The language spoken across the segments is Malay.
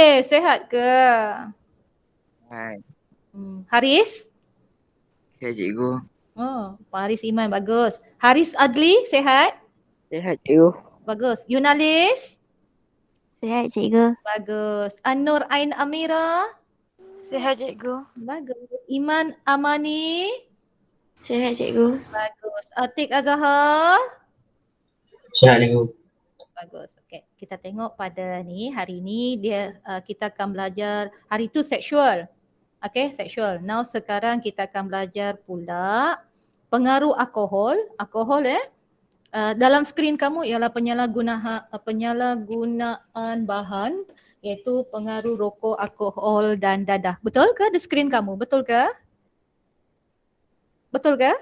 Sehat ke? Hai, Haris? saya cikgu. Oh, Pak Haris Iman, bagus. Haris Adli, sehat? Sehat cikgu. Bagus. Yunalis? Sehat cikgu. Bagus. Anur Ain Amira? Sehat cikgu. Bagus. Iman Amani? Sehat cikgu. Bagus. Atik Azahar? Sihat cikgu. Bagus. Okey, kita tengok pada ni hari ni kita akan belajar hari tu seksual. Okey, seksual. Now sekarang kita akan belajar pula pengaruh alkohol. Dalam skrin kamu ialah penyalahgunaan bahan iaitu pengaruh rokok, alkohol dan dadah. Betul ke di skrin kamu? Betul ke? Betul ke?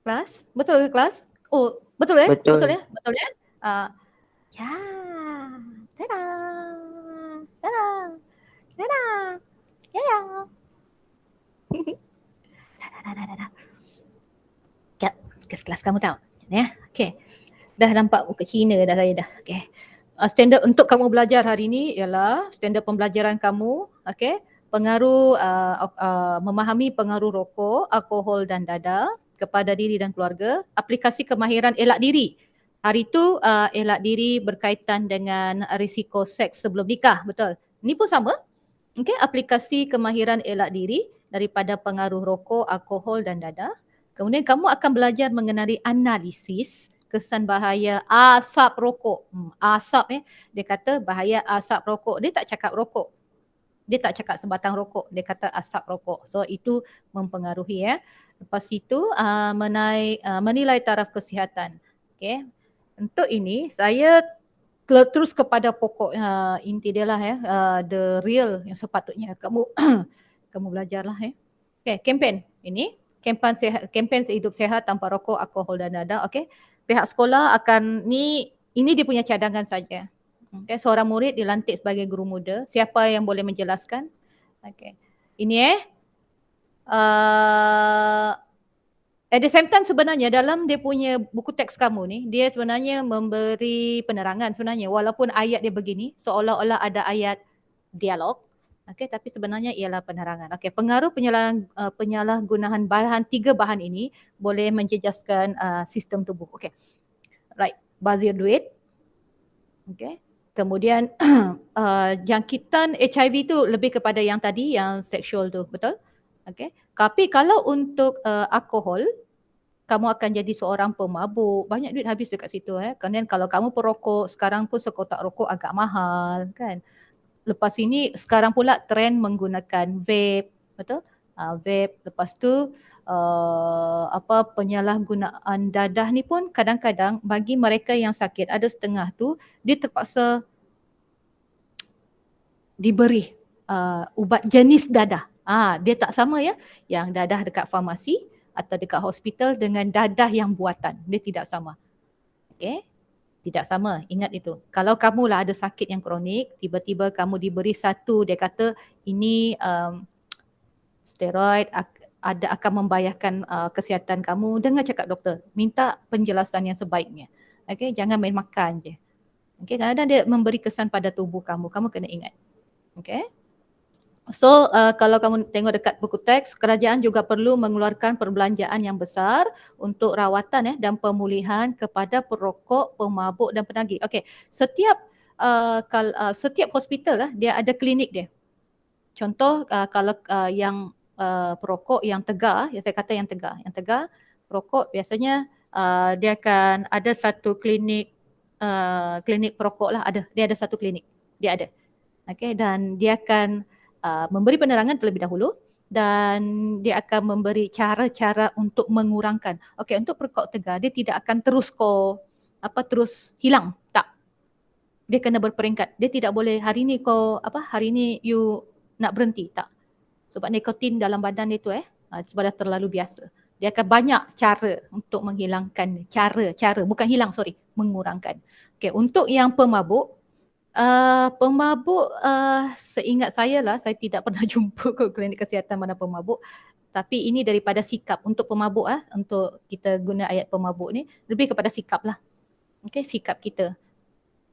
Kelas? Betul ke kelas? Oh, betul ya? Betul. Betul ya? Betul ya? Ya. Tada. Tada. Tada. Ya ya. Tada. Kelas kamu tahu ya. Okey. Dah nampak muka Cina dah saya dah. Okey. Standard untuk kamu belajar hari ini ialah standard pembelajaran kamu, okey. Pengaruh memahami pengaruh rokok, alkohol dan dadah kepada diri dan keluarga, aplikasi kemahiran elak diri. Hari itu elak diri berkaitan dengan risiko seks sebelum nikah, betul. Ini pun sama. Okey, aplikasi kemahiran elak diri daripada pengaruh rokok, alkohol dan dadah. Kemudian kamu akan belajar mengenali analisis kesan bahaya asap rokok. Asap dia kata bahaya asap rokok. Dia tak cakap rokok. Dia tak cakap sebatang rokok. Dia kata asap rokok. So itu mempengaruhi ya. Lepas itu menilai taraf kesihatan. Okay. Untuk ini saya terus kepada pokok inti dia lah ya. The real yang sepatutnya kamu kamu belajarlah ya. Okay, kempen ini. Kempen sehidup sehat tanpa rokok, alkohol dan dadah. Okey. Pihak sekolah akan ini dia punya cadangan saja. Okey, seorang murid dilantik sebagai guru muda. Siapa yang boleh menjelaskan? Okey. Ini at the same time sebenarnya dalam dia punya buku teks kamu ni, dia sebenarnya memberi penerangan sebenarnya walaupun ayat dia begini, seolah-olah ada ayat dialog. Okey, tapi sebenarnya ialah penerangan. Okey, pengaruh penyalahgunaan bahan, 3 bahan ini boleh menjejaskan sistem tubuh. Okey. Right, bazir duit. Okey. Kemudian jangkitan HIV tu lebih kepada yang tadi, yang seksual tu, betul? Okey. Tapi kalau untuk alkohol, kamu akan jadi seorang pemabuk. Banyak duit habis dekat situ. Kemudian kalau kamu perokok, sekarang pun sekotak rokok agak mahal kan. Lepas ini sekarang pula trend menggunakan vape, betul? Vape. Lepas tu penyalahgunaan dadah ni pun kadang-kadang bagi mereka yang sakit, ada setengah tu dia terpaksa diberi ubat jenis dadah. Dia tak sama ya, yang dadah dekat farmasi atau dekat hospital dengan dadah yang buatan. Dia tidak sama. Okey. Tidak sama, ingat itu. Kalau kamu lah ada sakit yang kronik, tiba-tiba kamu diberi satu, dia kata ini steroid akan membahayakan kesihatan kamu, dengar cakap doktor, minta penjelasan yang sebaiknya. Okey, jangan main makan je. Okey, kadang-kadang dia memberi kesan pada tubuh kamu kena ingat. Okey. So kalau kamu tengok dekat buku teks, kerajaan juga perlu mengeluarkan perbelanjaan yang besar untuk rawatan dan pemulihan kepada perokok, pemabuk dan penagih. Okey, setiap hospital dia ada klinik dia. Contoh kalau yang perokok yang tegar, yang saya kata yang tegar, perokok biasanya dia akan ada satu klinik perokok lah, dia ada satu klinik, dia ada. Okey, dan dia akan memberi penerangan terlebih dahulu dan dia akan memberi cara-cara untuk mengurangkan. Okey, untuk perokok tegar dia tidak akan terus hilang, tak. Dia kena berperingkat. Dia tidak boleh hari ni you nak berhenti, tak. Sebab nikotin dalam badan itu sebab dah terlalu biasa. Dia akan banyak cara untuk menghilangkan, cara bukan hilang, mengurangkan. Okey, untuk yang pemabuk, seingat saya lah, saya tidak pernah jumpa ke klinik kesihatan mana pemabuk, tapi ini daripada sikap untuk pemabuk untuk kita guna ayat pemabuk ni lebih kepada sikap lah. Okey, sikap kita.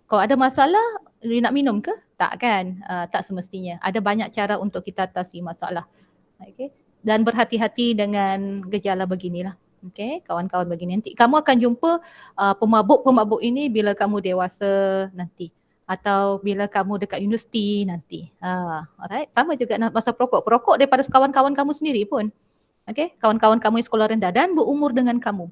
Kalau ada masalah, you nak minum ke? Tak kan? Tak semestinya. Ada banyak cara untuk kita atasi masalah. Okay. Dan berhati-hati dengan gejala beginilah. Okay, kawan-kawan begini. Nanti kamu akan jumpa pemabuk-pemabuk ini bila kamu dewasa nanti. Atau bila kamu dekat universiti nanti. Alright. Sama juga masa perokok. Perokok daripada kawan-kawan kamu sendiri pun. Okay, kawan-kawan kamu yang sekolah rendah dan berumur dengan kamu.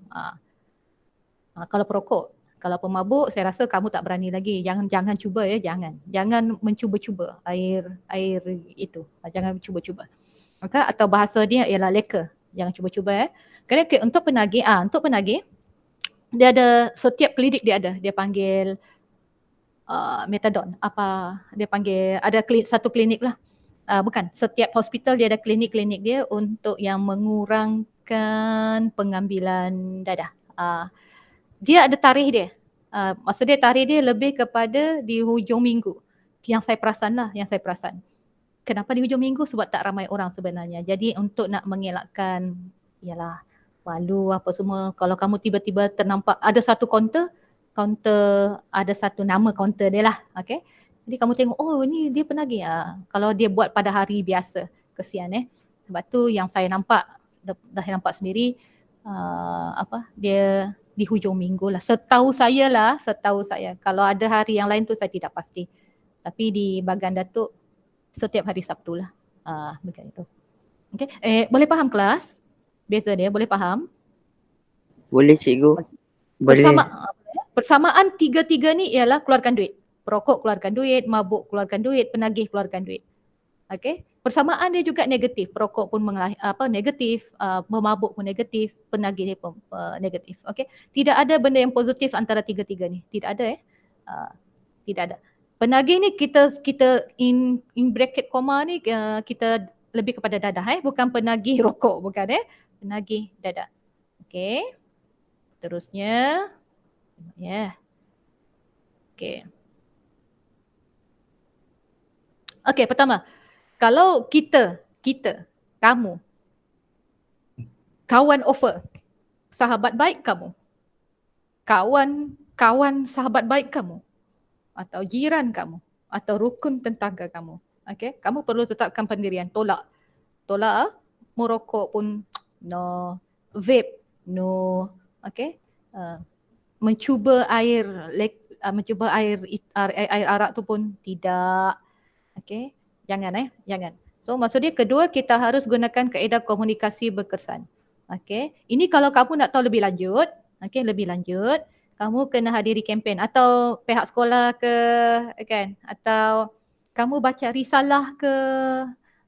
Kalau perokok. Kalau pemabuk, saya rasa kamu tak berani lagi. Jangan cuba ya, jangan mencuba-cuba air itu. Jangan cuba-cuba. Maka atau bahasa dia ialah leka. Jangan cuba-cuba ya. Kerana untuk penagih dia ada setiap klinik dia panggil metadon. Dia panggil ada satu klinik lah. Bukan, setiap hospital dia ada klinik-klinik dia untuk yang mengurangkan pengambilan dadah. Dia ada tarikh dia. Maksudnya tarikh dia lebih kepada di hujung minggu. Yang saya perasan. Kenapa di hujung minggu? Sebab tak ramai orang sebenarnya. Jadi untuk nak mengelakkan ialah malu apa semua. Kalau kamu tiba-tiba ternampak ada satu kaunter ada satu nama kaunter dia lah. Okay. Jadi kamu tengok, oh ni dia penagih. Kalau dia buat pada hari biasa, kesian Sebab tu yang saya nampak, dah nampak sendiri, dia di hujung minggu lah. Setahu saya. Kalau ada hari yang lain tu saya tidak pasti. Tapi di Bagan Datuk setiap hari Sabtu lah. Begitu. Okay. Boleh faham kelas? Beza dia, boleh faham? Boleh cikgu. Persamaan tiga-tiga ni ialah keluarkan duit. Perokok keluarkan duit, mabuk keluarkan duit, penagih keluarkan duit. Okay. Persamaan dia juga negatif. Perokok pun negatif, memabuk pun negatif, penagih dia pun negatif. Okay. Tidak ada benda yang positif antara tiga-tiga ni. Tidak ada tidak ada. Penagih ni kita in bracket koma ni kita lebih kepada dadah bukan penagih rokok, bukan penagih dadah. Okay. Terusnya Okay. Okay, pertama, kalau kamu, kawan offer, sahabat baik kamu, kawan sahabat baik kamu, atau jiran kamu, atau rukun tetangga kamu, okay, kamu perlu tetapkan pendirian, tolak merokok pun no, vape no, okay, mencuba air arak tu pun tidak. Okay, jangan. So maksudnya kedua, kita harus gunakan kaedah komunikasi berkesan. Okay, ini kalau kamu nak tahu lebih lanjut, kamu kena hadiri kempen atau pihak sekolah ke, kan, atau kamu baca risalah ke,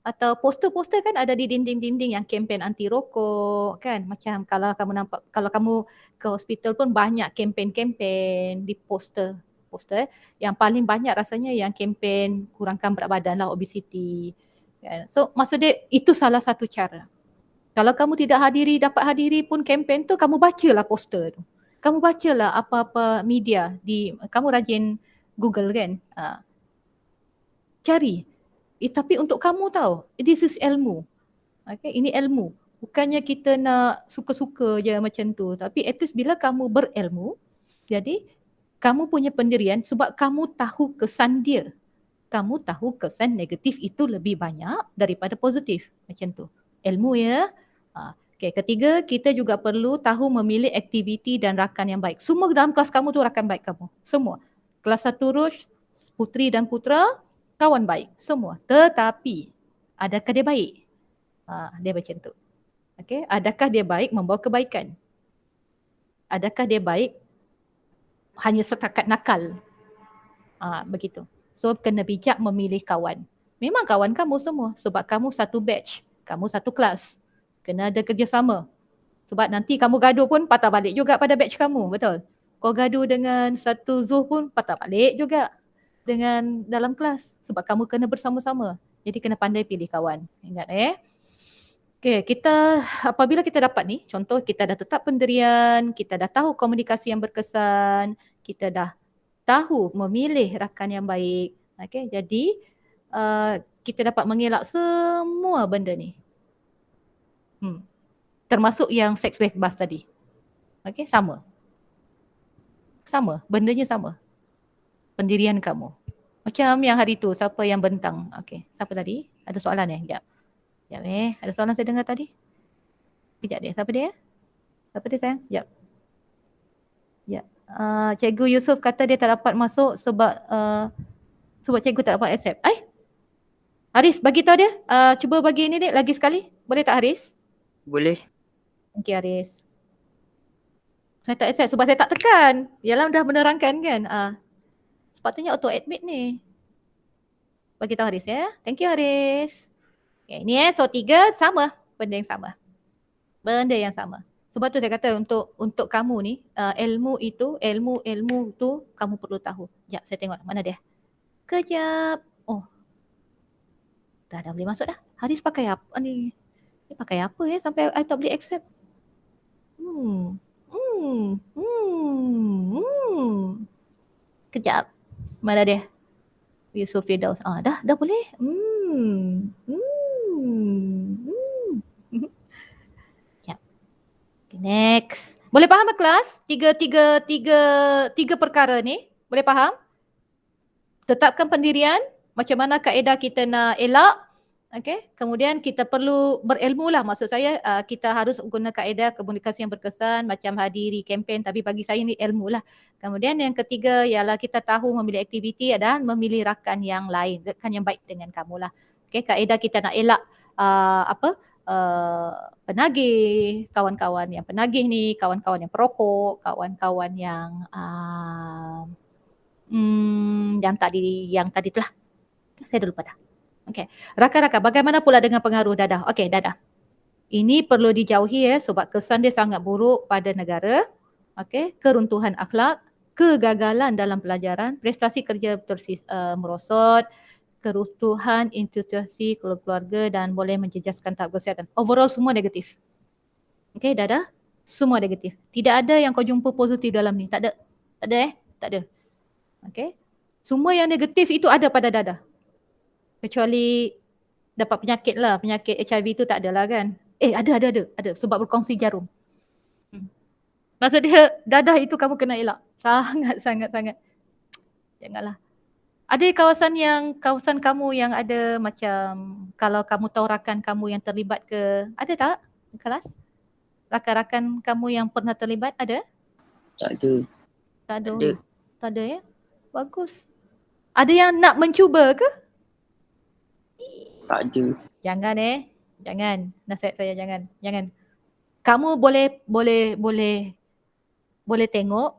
atau poster-poster kan ada di dinding-dinding yang kempen anti rokok kan. Macam kalau kamu ke hospital pun banyak kempen-kempen di poster. Yang paling banyak rasanya yang kempen kurangkan berat badan lah, obesity. So maksudnya itu salah satu cara. Kalau kamu tidak dapat hadiri pun kempen tu, kamu bacalah poster tu. Kamu bacalah apa-apa media, kamu rajin Google kan. Cari. Tapi untuk kamu tahu, this is ilmu. Okay, ini ilmu. Bukannya kita nak suka-suka je macam tu. Tapi at least bila kamu berilmu, jadi kamu punya pendirian sebab kamu tahu kesan dia. Kamu tahu kesan negatif itu lebih banyak daripada positif. Macam tu. Ilmu ya. Okay, ketiga, kita juga perlu tahu memilih aktiviti dan rakan yang baik. Semua dalam kelas kamu tu rakan baik kamu. Semua. Kelas 1 Rush, putri dan putra, kawan baik. Semua. Tetapi, adakah dia baik? Dia macam tu. Okay, adakah dia baik membawa kebaikan? Adakah dia baik hanya setakat nakal? Begitu. So kena bijak memilih kawan. Memang kawan kamu semua sebab kamu satu batch, kamu satu kelas. Kena ada kerjasama. Sebab nanti kamu gaduh pun patah balik juga pada batch kamu, betul? Kau gaduh dengan satu zuh pun patah balik juga dengan dalam kelas sebab kamu kena bersama-sama. Jadi kena pandai pilih kawan. Ingat Okay, apabila kita dapat ni, contoh kita dah tetap pendirian, kita dah tahu komunikasi yang berkesan, kita dah tahu memilih rakan yang baik. Okay, jadi kita dapat mengelak semua benda ni. Termasuk yang sex bebas tadi. Okay, sama. Bendanya sama. pendirian kamu. Macam yang hari tu, siapa yang bentang? Okey, siapa tadi? Ada soalan Sekejap. Ada soalan saya dengar tadi. Sekejap dia, siapa dia? Siapa dia sayang? Sekejap. Cikgu Yusof kata dia tak dapat masuk sebab cikgu tak dapat accept. Haris, bagi tahu dia. Cuba bagi ini lagi sekali. Boleh tak Haris? Boleh. Okey Haris. Saya tak accept sebab saya tak tekan. Yalah dah menerangkan kan. Sepatutnya auto admit ni. Bagi tahu Haris ya. Thank you Haris. Okay, ni so 3 sama. Benda yang sama. Benda yang sama. Sebab tu saya kata untuk kamu ni ilmu tu kamu perlu tahu. Sekejap saya tengok mana dia. Kejap. Oh. Dah boleh masuk dah. Haris pakai apa ni? Dia pakai apa sampai I tak boleh accept? Kejap. Mana dia? Yusof Firdaus. Dah boleh. Sekejap. Okay, next. Boleh faham kelas? Tiga perkara ni. Boleh faham? Tetapkan pendirian. Macam mana kaedah kita nak elak. Okay. Kemudian kita perlu berilmu lah. Maksud saya kita harus guna kaedah komunikasi yang berkesan. Macam hadiri kempen. Tapi bagi saya ni ilmu lah. Kemudian yang ketiga ialah kita tahu memilih aktiviti dan memilih rakan yang lain. Rakan yang baik dengan kamu lah. Okay. Kaedah kita nak elak penagih, kawan-kawan yang penagih ni, kawan-kawan yang perokok, kawan-kawan yang tadi tu lah. Saya dah lupa dah. Okey. Rakan-rakan, bagaimana pula dengan pengaruh dadah? Okey, dadah. Ini perlu dijauhi sebab kesan dia sangat buruk pada negara. Okey, keruntuhan akhlak, kegagalan dalam pelajaran, prestasi kerja merosot, keruntuhan institusi keluarga dan boleh menjejaskan tahap kesihatan. Overall semua negatif. Okey, dadah. Semua negatif. Tidak ada yang kau jumpa positif dalam ni. Tak ada. Tak ada. Okey. Semua yang negatif itu ada pada dadah. Kecuali dapat penyakit lah. Penyakit HIV tu tak adalah kan. Ada. Sebab berkongsi jarum. Maksud dia dadah itu kamu kena elak. Sangat. Janganlah. Ada kawasan kamu yang ada macam kalau kamu tahu rakan kamu yang terlibat ke, ada tak kelas? Rakan-rakan kamu yang pernah terlibat ada? Tak ada. Tak ada ya? Bagus. Ada yang nak mencuba ke? Tak ada. Jangan. Nasihat saya jangan. Kamu boleh tengok,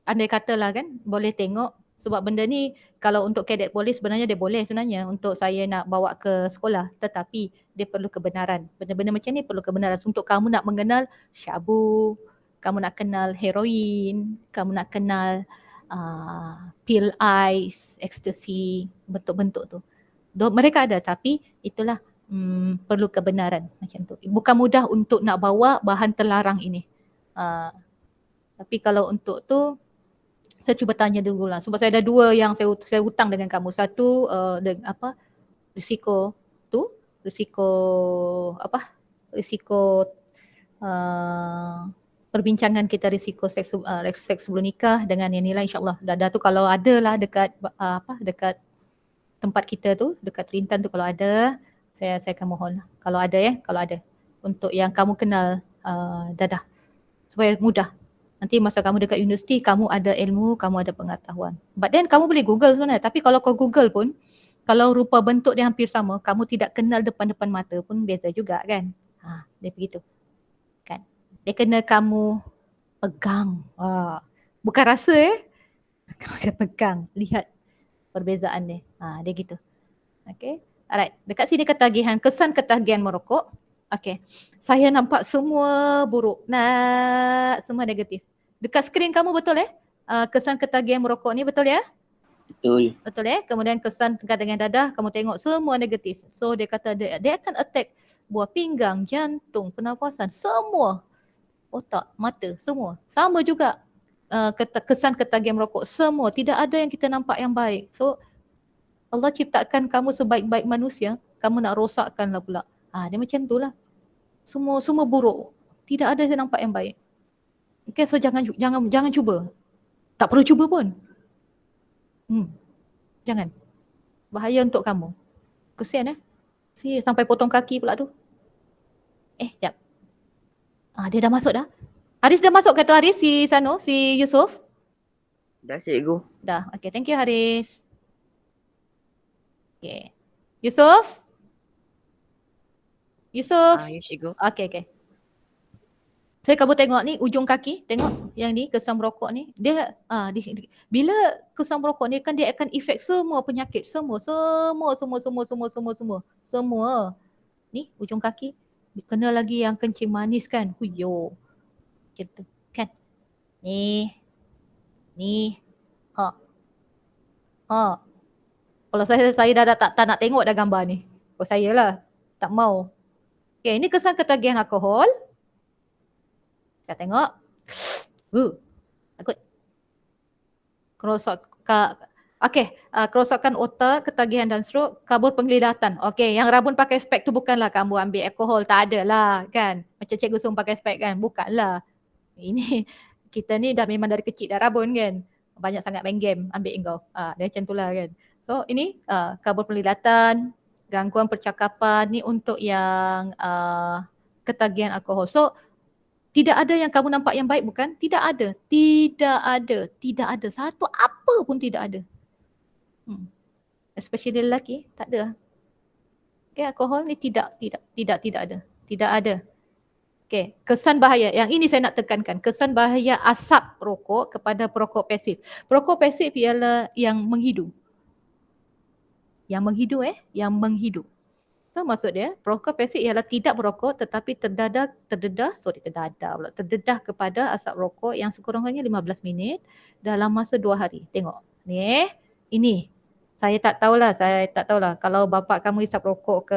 andai katalah kan, boleh tengok sebab benda ni kalau untuk kadet polis sebenarnya dia boleh sebenarnya untuk saya nak bawa ke sekolah, tetapi dia perlu kebenaran. Benda-benda macam ni perlu kebenaran untuk kamu nak mengenal syabu, kamu nak kenal heroin, kamu nak kenal pil ice, ecstasy, bentuk-bentuk tu. Mereka ada tapi itulah perlu kebenaran macam tu. Bukan mudah untuk nak bawa bahan terlarang ini. Tapi kalau untuk tu saya cuba tanya dulu lah sebab saya ada dua yang saya hutang dengan kamu. Satu risiko perbincangan kita risiko seks sebelum nikah dengan yang nilai insya-Allah. Dadah tu kalau ada lah dekat dekat tempat kita tu, dekat Rintan tu kalau ada, saya akan mohon lah. Kalau ada untuk yang kamu kenal dadah supaya mudah. Nanti masa kamu dekat universiti, kamu ada ilmu, kamu ada pengetahuan. But then kamu boleh Google sebenarnya. Tapi kalau kau Google pun, kalau rupa bentuk dia hampir sama, kamu tidak kenal depan-depan mata pun beza juga kan. Dia begitu. Kan? Dia kena kamu pegang. Bukan rasa kamu kena pegang. Lihat perbezaan dia. Dia gitu. Okay. Alright. Dekat sini ketagihan. Kesan ketagihan merokok. Okay. Saya nampak semua buruk. Semua negatif. Dekat skrin kamu betul kesan ketagihan merokok ni betul ya? Betul. Betul Kemudian kesan ketagihan dadah kamu tengok semua negatif. So dia kata dia akan attack buah pinggang, jantung, pernafasan, semua. Otak, mata, semua. Sama juga kesan ketagihan merokok. Semua. Tidak ada yang kita nampak yang baik. So Allah ciptakan kamu sebaik-baik manusia. Kamu nak rosakkanlah pula. Dia macam itulah. Semua buruk. Tidak ada yang nampak yang baik. Okay, so jangan cuba. Tak perlu cuba pun. Jangan. Bahaya untuk kamu. Kesian sampai potong kaki pula tu. Jap. Dia dah masuk dah. Haris dah masuk kata Haris, si Yusof? Dah cikgu. Dah. Okay, thank you Haris. Okay. Yusof? Yusof? Ya cikgu. Okay. Saya kamu tengok ni ujung kaki, tengok yang ni kesan merokok ni. Dia bila kesan merokok ni kan dia akan efek semua penyakit, semua. Ni ujung kaki kena lagi yang kencing manis kan. Huyo. Gitu kan. Ni. Kalau saya dah tak nak tengok dah gambar ni. Kalau saya lah tak mau. Okay, ini kesan ketagihan alkohol. Kita tengok. Takut. Kerosakan otak, ketagihan dan strok, kabur penglihatan. Okey, yang Rabun pakai spek tu bukanlah kamu ambil alkohol, tak ada lah kan. Macam cikgu suruh pakai spek kan, bukanlah. Ini kita ni dah memang dari kecil dah Rabun kan. Banyak sangat main game, ambil engkau. Dia macam itulah kan. So ini kabur penglihatan, gangguan percakapan ni untuk yang ketagihan alkohol. So tidak ada yang kamu nampak yang baik bukan? Tidak ada. Satu apa pun tidak ada. Especially lelaki, tak ada. Okay, alkohol ni tidak ada. Tidak ada. Okay, kesan bahaya. Yang ini saya nak tekankan. Kesan bahaya asap rokok kepada perokok pasif. Perokok pasif ialah yang menghidu. Yang menghidu. So maksud dia, perokok pasif ialah tidak berokok tetapi terdedah kepada asap rokok yang sekurang-kurangnya 15 minit dalam masa 2 hari. Tengok. Ni ini. Saya tak tahulah kalau bapa kamu isap rokok ke,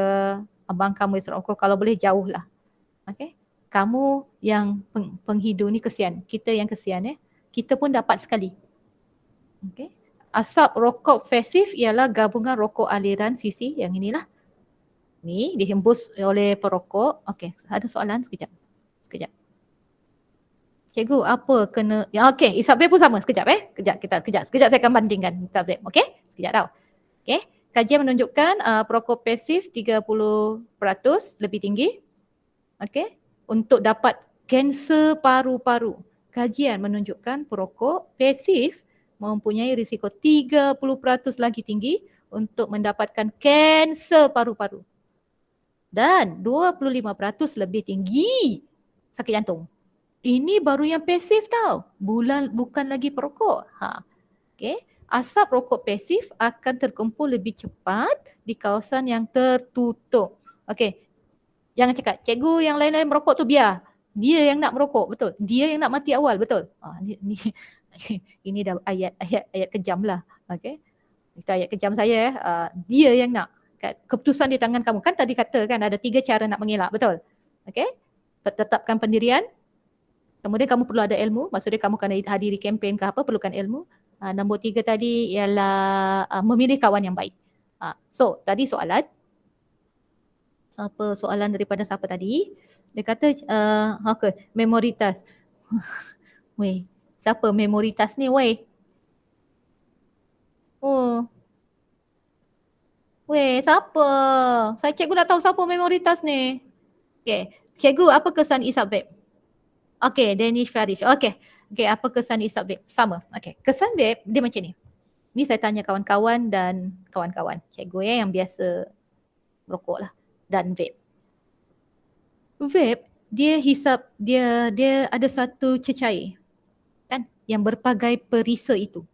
abang kamu isap rokok, kalau boleh jauhlah. Okey. Kamu yang penghidu ni kesian. Kita yang kesian Kita pun dapat sekali. Okey. Asap rokok pasif ialah gabungan rokok aliran sisi yang inilah. Ni dihembus oleh perokok. Okey, ada soalan sekejap. Cikgu, apa kena okey, isap vape pun sama sekejap Sekejap saya akan bandingkan isap vape. Okey? Sekejap tau. Okey, kajian menunjukkan perokok pasif 30% lebih tinggi. Okey, untuk dapat kanser paru-paru. Kajian menunjukkan perokok pasif mempunyai risiko 30% lagi tinggi untuk mendapatkan kanser paru-paru. Dan 25% lebih tinggi sakit jantung. Ini baru yang pasif tau. Bukan lagi perokok. Okay. Asap rokok pasif akan terkumpul lebih cepat di kawasan yang tertutup. Okay. Jangan cakap, cikgu yang lain-lain merokok tu biar. Dia yang nak merokok, betul. Dia yang nak mati awal, betul. Ini dah ayat kejam lah. Okay. Itu ayat kejam saya. Dia yang nak. Keputusan di tangan kamu. Kan tadi kata kan ada 3 cara nak mengelak, betul? Okey. Tetapkan pendirian. Kemudian kamu perlu ada ilmu. Maksudnya kamu kena hadiri kempen ke apa, perlukan ilmu. Nombor 3 tadi ialah memilih kawan yang baik. So, tadi soalan. Soalan daripada siapa tadi? Dia kata, memoritas. Weh, siapa memoritas ni, weh? Weh, siapa? Saya cikgu nak tahu siapa memoritas ni. Okay. Cikgu, apa kesan isap vape? Okay, Danish Farish. Okay, apa kesan isap vape? Sama. Okay, kesan vape dia macam ni. Ni saya tanya kawan-kawan dan kawan-kawan. Cikgu yang biasa merokok lah. Dan vape. Vape, dia hisap, dia ada satu cecair. Kan? Yang berbagai perisa itu.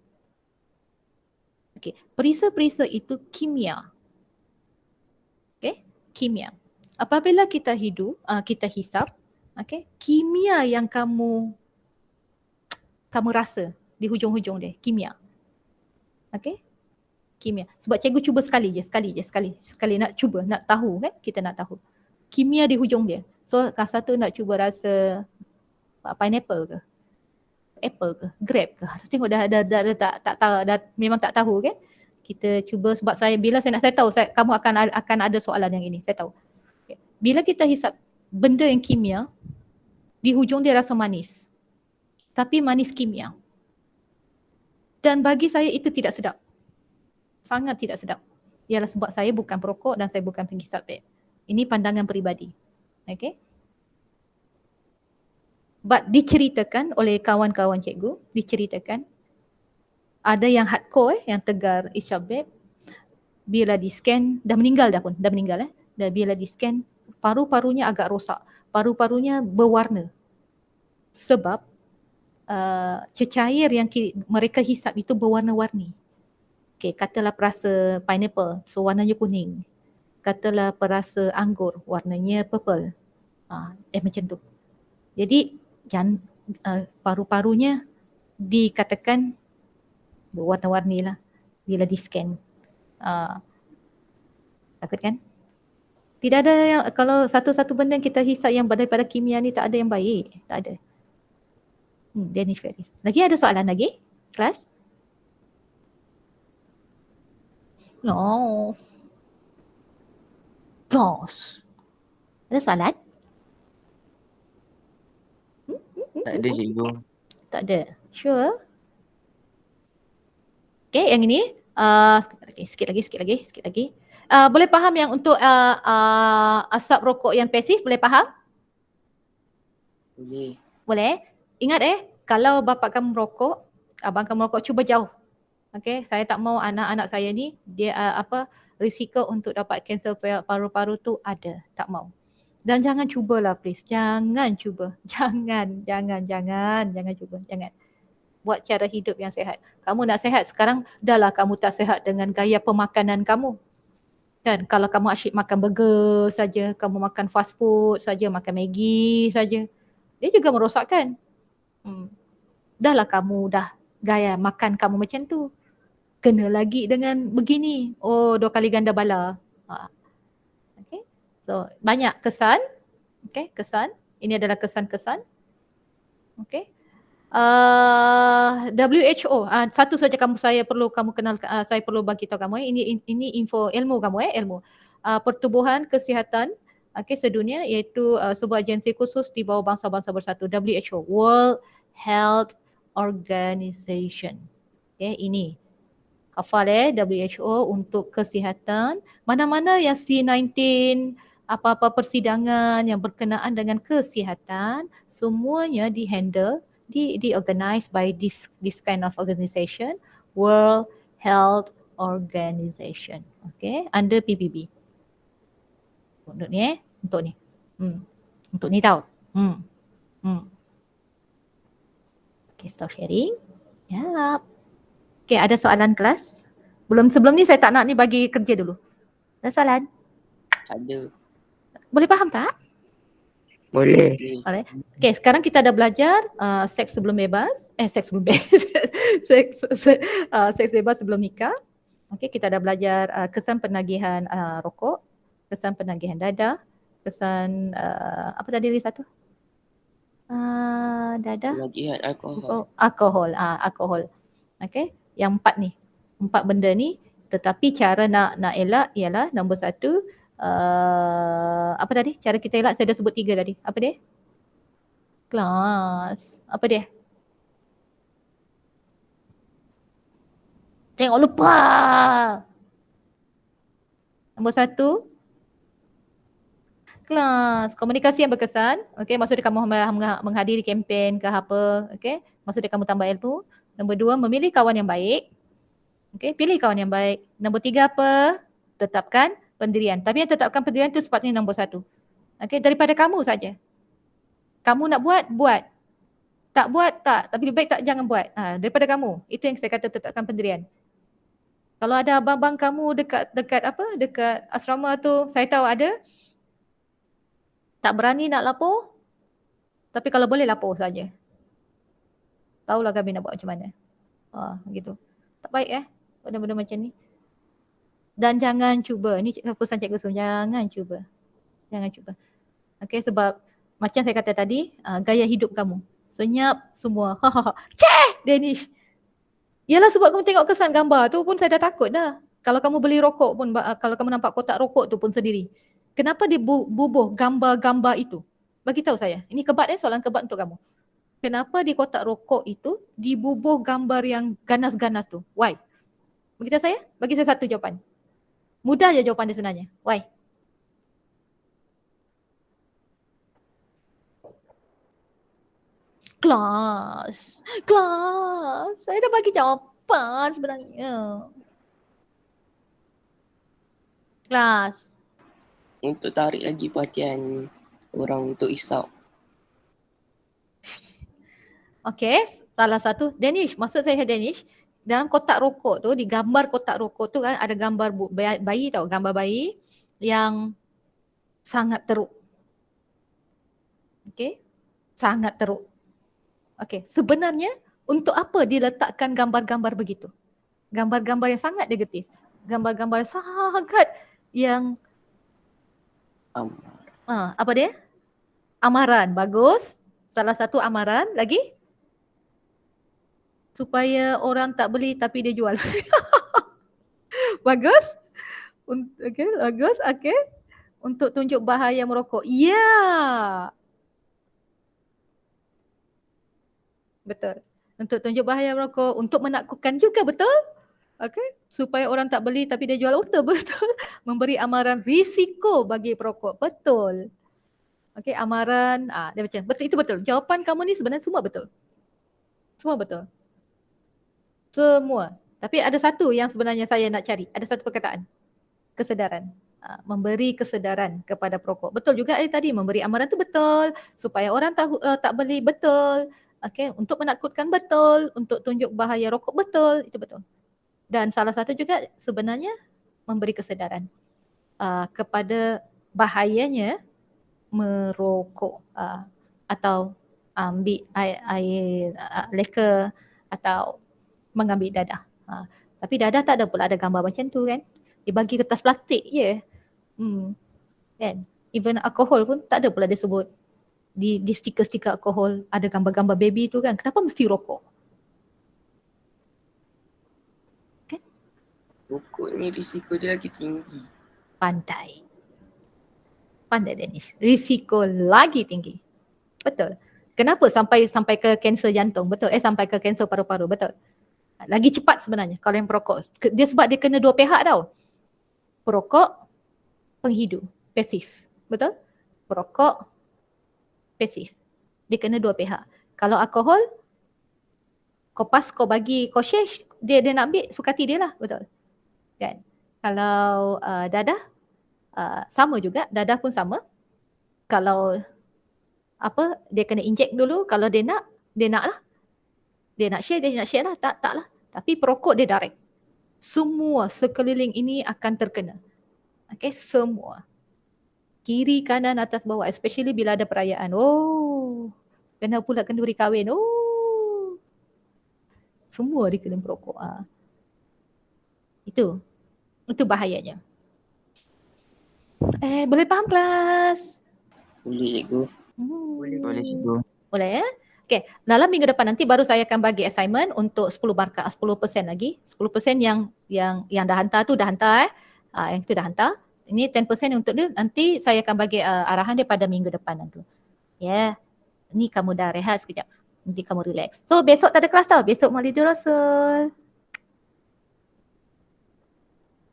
Okay, perisa-perisa itu kimia. Kimia. Apabila kita kita hisap, kimia yang kamu rasa di hujung-hujung dia, kimia. Kimia. Sebab cikgu cuba sekali je, nak cuba, nak tahu kan, kita nak tahu. Kimia di hujung dia. So, satu nak cuba rasa pineapple ke? Apple ke? Grape ke? Tengok dah memang tak tahu kan? Kita cuba sebab bila saya tahu kamu akan ada soalan yang ini, saya tahu. Okay. Bila kita hisap benda yang kimia, di hujung dia rasa manis. Tapi manis kimia. Dan bagi saya itu tidak sedap. Sangat tidak sedap. Ialah sebab saya bukan perokok dan saya bukan penghisap vape. Ini pandangan peribadi. Okay. But diceritakan oleh kawan-kawan cikgu, diceritakan ada yang hardcore yang tegar isap vape, bila di scan, dah meninggal. Dan bila di scan, paru-parunya agak rosak, paru-parunya berwarna. Sebab cecair yang mereka hisap itu berwarna-warni. Okay, katalah perasa pineapple, so warnanya kuning. Katalah perasa anggur, warnanya purple. Macam tu. Jadi paru-parunya dikatakan berwarna-warni lah bila di scan. Takut kan? Tidak ada yang, kalau satu-satu benda yang kita hisap yang daripada kimia ni tak ada yang baik. Tak ada. Danish Ferris. Lagi ada soalan lagi? Kelas? No. Kelas. Ada soalan? Tak ada cikgu. Tak ada. Sure? Okay, yang ini. Sikit lagi. Boleh faham yang untuk asap rokok yang pasif, boleh faham? Boleh. Boleh. Ingat kalau bapa kamu merokok, abang kamu merokok, cuba jauh. Okay, saya tak mau anak-anak saya ni dia risiko untuk dapat kanser paru-paru tu ada. Tak mau. Dan jangan cubalah please. Jangan cuba. Jangan cuba. Jangan. Buat cara hidup yang sihat. Kamu nak sihat sekarang, dahlah kamu tak sihat dengan gaya pemakanan kamu. Kan kalau kamu asyik makan burger saja, kamu makan fast food saja, makan Maggi saja, dia juga merosakkan. Dahlah kamu dah gaya makan kamu macam tu. Kena lagi dengan begini. Oh, 2 kali ganda bala. Okay. So, banyak kesan. Okay, kesan. Ini adalah kesan-kesan. Okay. WHO, satu saja saya perlu kamu kenal, saya perlu bagi tahu kamu. Ini info ilmu kamu ilmu. Pertubuhan Kesihatan sedunia, iaitu sebuah agensi khusus di bawah bangsa-bangsa bersatu, WHO, World Health Organization. Okay, ini hafal WHO untuk kesihatan. Mana-mana yang C19, apa-apa persidangan yang berkenaan dengan kesihatan, semuanya dihandle, di-organize by this kind of organization, World Health Organization. Okay, under PBB. Untuk ni untuk ni. Untuk ni tau. Okay, stop sharing. Yap. Okay, ada soalan kelas? Sebelum ni saya tak nak ni bagi kerja dulu. Ada soalan? Ada. Boleh faham tak? Boleh. Okay, sekarang kita dah belajar seks sebelum bebas. Seks bebas sebelum nikah. Okay, kita dah belajar kesan penagihan rokok, kesan penagihan dadah, kesan apa tadi satu? Dadah. Penagihan alkohol. Alkohol. Okay, yang 4 ni. 4 benda ni, tetapi cara nak elak ialah nombor 1, apa tadi? Cara kita elak saya dah sebut 3 tadi. Apa dia? Kelas. Apa dia? Tengok lupa. Nombor 1. Kelas. Komunikasi yang berkesan. Okay, maksudnya kamu menghadiri kempen ke apa. Okay, maksudnya kamu tambah ilmu. Nombor 2, memilih kawan yang baik. Okay, pilih kawan yang baik. Nombor 3 apa? Tetapkan pendirian. Tapi yang tetapkan pendirian tu sepatutnya nombor 1. Okay, daripada kamu saja. Kamu nak buat. Tak buat, tak. Tapi lebih baik tak, jangan buat. Daripada kamu. Itu yang saya kata tetapkan pendirian. Kalau ada abang-abang kamu dekat asrama tu, saya tahu ada. Tak berani nak lapor. Tapi kalau boleh lapor saja. Tahulah kami nak buat macam mana. Gitu. Tak baik benda-benda macam ni. Dan jangan cuba. Ni pesan cikgu semua. Jangan cuba. Okay, sebab macam saya kata tadi, gaya hidup kamu. Senyap semua. Danish. Yalah sebab kamu tengok kesan gambar tu pun saya dah takut dah. Kalau kamu beli rokok pun, kalau kamu nampak kotak rokok tu pun sendiri. Kenapa dia bubuh gambar-gambar itu? Bagi tahu saya. Ini kebat soalan kebat untuk kamu. Kenapa di kotak rokok itu dibubuh gambar yang ganas-ganas tu? Why? Bagi saya satu jawapan. Mudah je jawapan dia sebenarnya. Why? Kelas. Saya dah bagi jawapan sebenarnya. Kelas. Untuk tarik lagi perhatian orang untuk isap. Okay, salah satu. Danish, maksud saya Danish, dalam kotak rokok tu, di gambar kotak rokok tu kan ada gambar bayi tau, gambar bayi yang sangat teruk. Okay, sangat teruk. Okay, sebenarnya untuk apa diletakkan gambar-gambar begitu? Gambar-gambar yang sangat negatif. Gambar-gambar sangat yang apa dia? Amaran, bagus. Salah satu amaran lagi. Supaya orang tak beli tapi dia jual. Bagus. Okay, bagus. Okay. Untuk tunjuk bahaya merokok. Ya. Betul. Untuk tunjuk bahaya merokok. Untuk menakutkan juga, betul? Okay. Supaya orang tak beli tapi dia jual. Betul. Memberi amaran risiko bagi perokok. Betul. Okay, amaran. Dia macam, betul, itu betul. Jawapan kamu ni sebenarnya semua betul. Semua betul. Semua. Tapi ada satu yang sebenarnya saya nak cari. Ada satu perkataan. Kesedaran. Memberi kesedaran kepada perokok. Betul juga tadi. Memberi amaran tu betul. Supaya orang tahu tak beli, betul. Okay. Untuk menakutkan, betul. Untuk tunjuk bahaya rokok, betul. Itu betul. Dan salah satu juga sebenarnya memberi kesedaran kepada bahayanya merokok atau ambil air leka atau mengambil dadah. Tapi dadah tak ada pula ada gambar macam tu kan. Dia bagi kertas plastik je. Kan? Even alkohol pun tak ada pula dia sebut. Di stiker-stiker alkohol ada gambar-gambar baby tu kan. Kenapa mesti rokok? Kan? Rokok ni risiko dia lagi tinggi. Pandai Danish. Risiko lagi tinggi. Betul. Kenapa sampai ke kanser jantung? Betul. Sampai ke kanser paru-paru. Betul. Lagi cepat sebenarnya kalau yang perokok. Dia sebab dia kena dua pihak tau. Perokok, penghidu, pasif. Betul? Perokok, pasif. Dia kena dua pihak. Kalau alkohol, kau pas, kau bagi, kau share, dia nak ambil, suka hati dia lah. Betul? Kan? Kalau dadah, sama juga. Dadah pun sama. Kalau dia kena inject dulu. Kalau dia nak lah. Dia nak share lah. Tak lah. Tapi perokok dia direct. Semua sekeliling ini akan terkena. Okay, semua. Kiri, kanan, atas, bawah. Especially bila ada perayaan. Kena pula kenduri kahwin. Semua dikena perokok. Itu bahayanya. Boleh faham kelas? Boleh cikgu. Boleh cikgu. Boleh ya? Okay, dalam minggu depan nanti baru saya akan bagi assignment untuk 10 markah, 10% lagi. 10% yang dah hantar tu dah hantar yang tu dah hantar. Ini 10% untuk dia, nanti saya akan bagi arahan dia pada minggu depan nanti. Ya. Ni kamu dah rehat sekejap. Nanti kamu relax. So besok tak ada kelas tau. Besok Maulidur Rasul.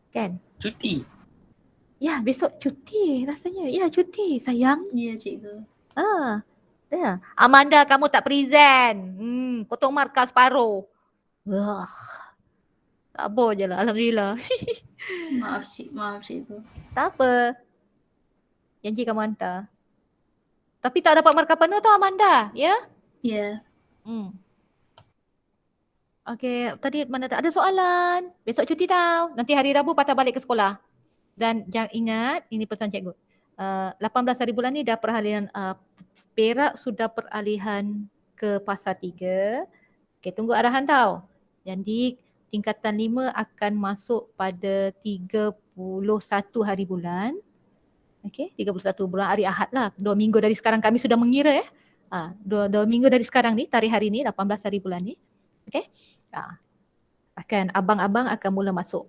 Kan? Cuti. Ya, besok cuti rasanya. Ya, cuti sayang. Ya, cikgu. Amanda, kamu tak present. Potong markah separuh. Tak apa je lah, alhamdulillah. Maaf cikgu. Tak apa. Janji kamu hantar. Tapi tak dapat markah penuh tau Amanda, ya? Ya. Okey, tadi mana tak ada soalan. Besok cuti tau. Nanti hari Rabu patah balik ke sekolah. Dan jangan ingat, ini pesan cikgu. 18 hari bulan ni dah peralihan Perak sudah peralihan ke Pasar 3. Okay, tunggu arahan tau. Jadi tingkatan 5 akan masuk pada 31 hari bulan. Okay, 31 bulan hari Ahad lah. 2 minggu dari sekarang kami sudah mengira 2 minggu dari sekarang ni, tarikh hari ni, 18 hari bulan ni. Okay. Akan abang-abang akan mula masuk.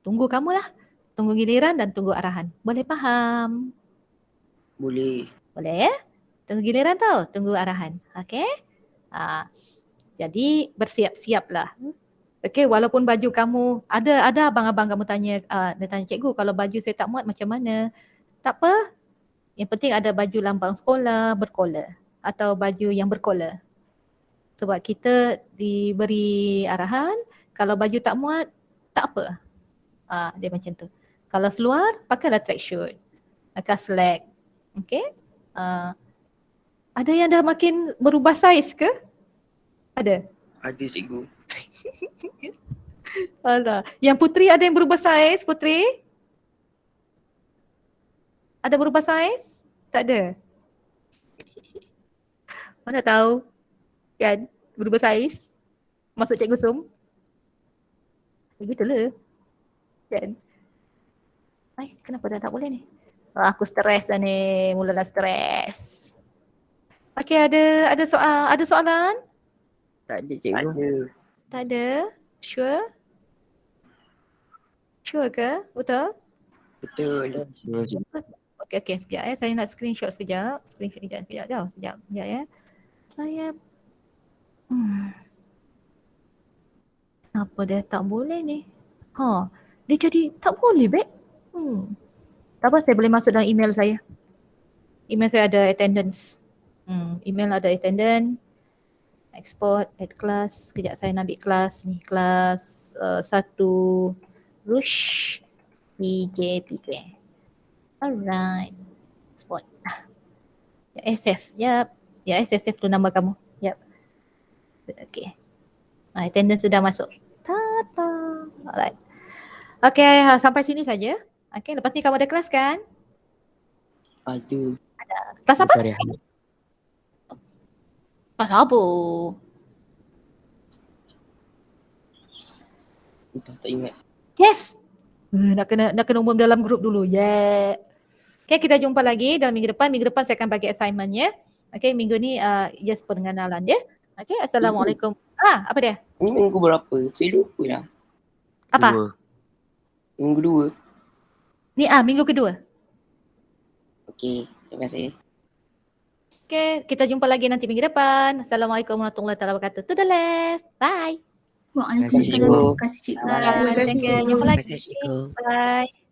Tunggu kamu lah. Tunggu giliran dan tunggu arahan. Boleh faham? Boleh. Boleh ya? Tunggu giliran tau, tunggu arahan. Okay? Jadi bersiap-siaplah. Okay, walaupun baju kamu, ada abang-abang kamu tanya, dia tanya, cikgu kalau baju saya tak muat macam mana? Tak apa, yang penting ada baju lambang sekolah berkola atau baju yang berkola. Sebab kita diberi arahan, kalau baju tak muat, tak apa. Dia macam tu. Kalau seluar, pakailah tracksuit, pakai slack. Okay? Ada yang dah makin berubah saiz ke? Ada? Ada cikgu. Alah. Yang Putri ada yang berubah saiz, Putri? Ada berubah saiz? Tak ada? Mana tahu? Kan? Berubah saiz? Masuk Cikgu Sum? Begitulah. Kan? Kenapa dah tak boleh ni? Aku stres dah ni. Mulalah stres. Okey, ada soalan? Tak ada cikgu. Ada. Tak ada? Sure? Sure ke? Betul? Betul. Sure, cikgu. Okey, sekejap saya nak screenshot sekejap. Sekejap ya. Saya Kenapa dia tak boleh ni? Dia jadi tak boleh, Beb. Tak apa, saya boleh masuk dalam email saya. Email saya ada attendance. Email ada attendance. Export, add class. Sekejap saya nak ambil kelas ni. Kelas 1 Rush PJPK. Alright. Export. Ya, SF. Yap. Ya, SSF tu nama kamu. Yap. Okay. Attendance sudah masuk. Tata. Alright. Okay, sampai sini saja. Okay, lepas ni kamu ada kelas kan? Ada. Kelas apa? Sorry. Kelas apa? Entah, tak ingat. Yes. Nak kena umum dalam grup dulu. Yeah. Okay, kita jumpa lagi dalam minggu depan. Minggu depan saya akan bagi assignment ya. Okay, minggu ni just pengenalan dia. Okay, Assalamualaikum. Apa dia? Ini minggu berapa? Saya lupa dah. Apa? 2. Minggu 2. Ni minggu kedua. Okey, terima kasih. Okay, kita jumpa lagi nanti minggu depan. Assalamualaikum warahmatullahi wabarakatuh. To the left. Bye. Waalaikumsalam. Terima kasih cikgu. Thank you. Jumpa Terima lagi. kasih, cikgu. Bye.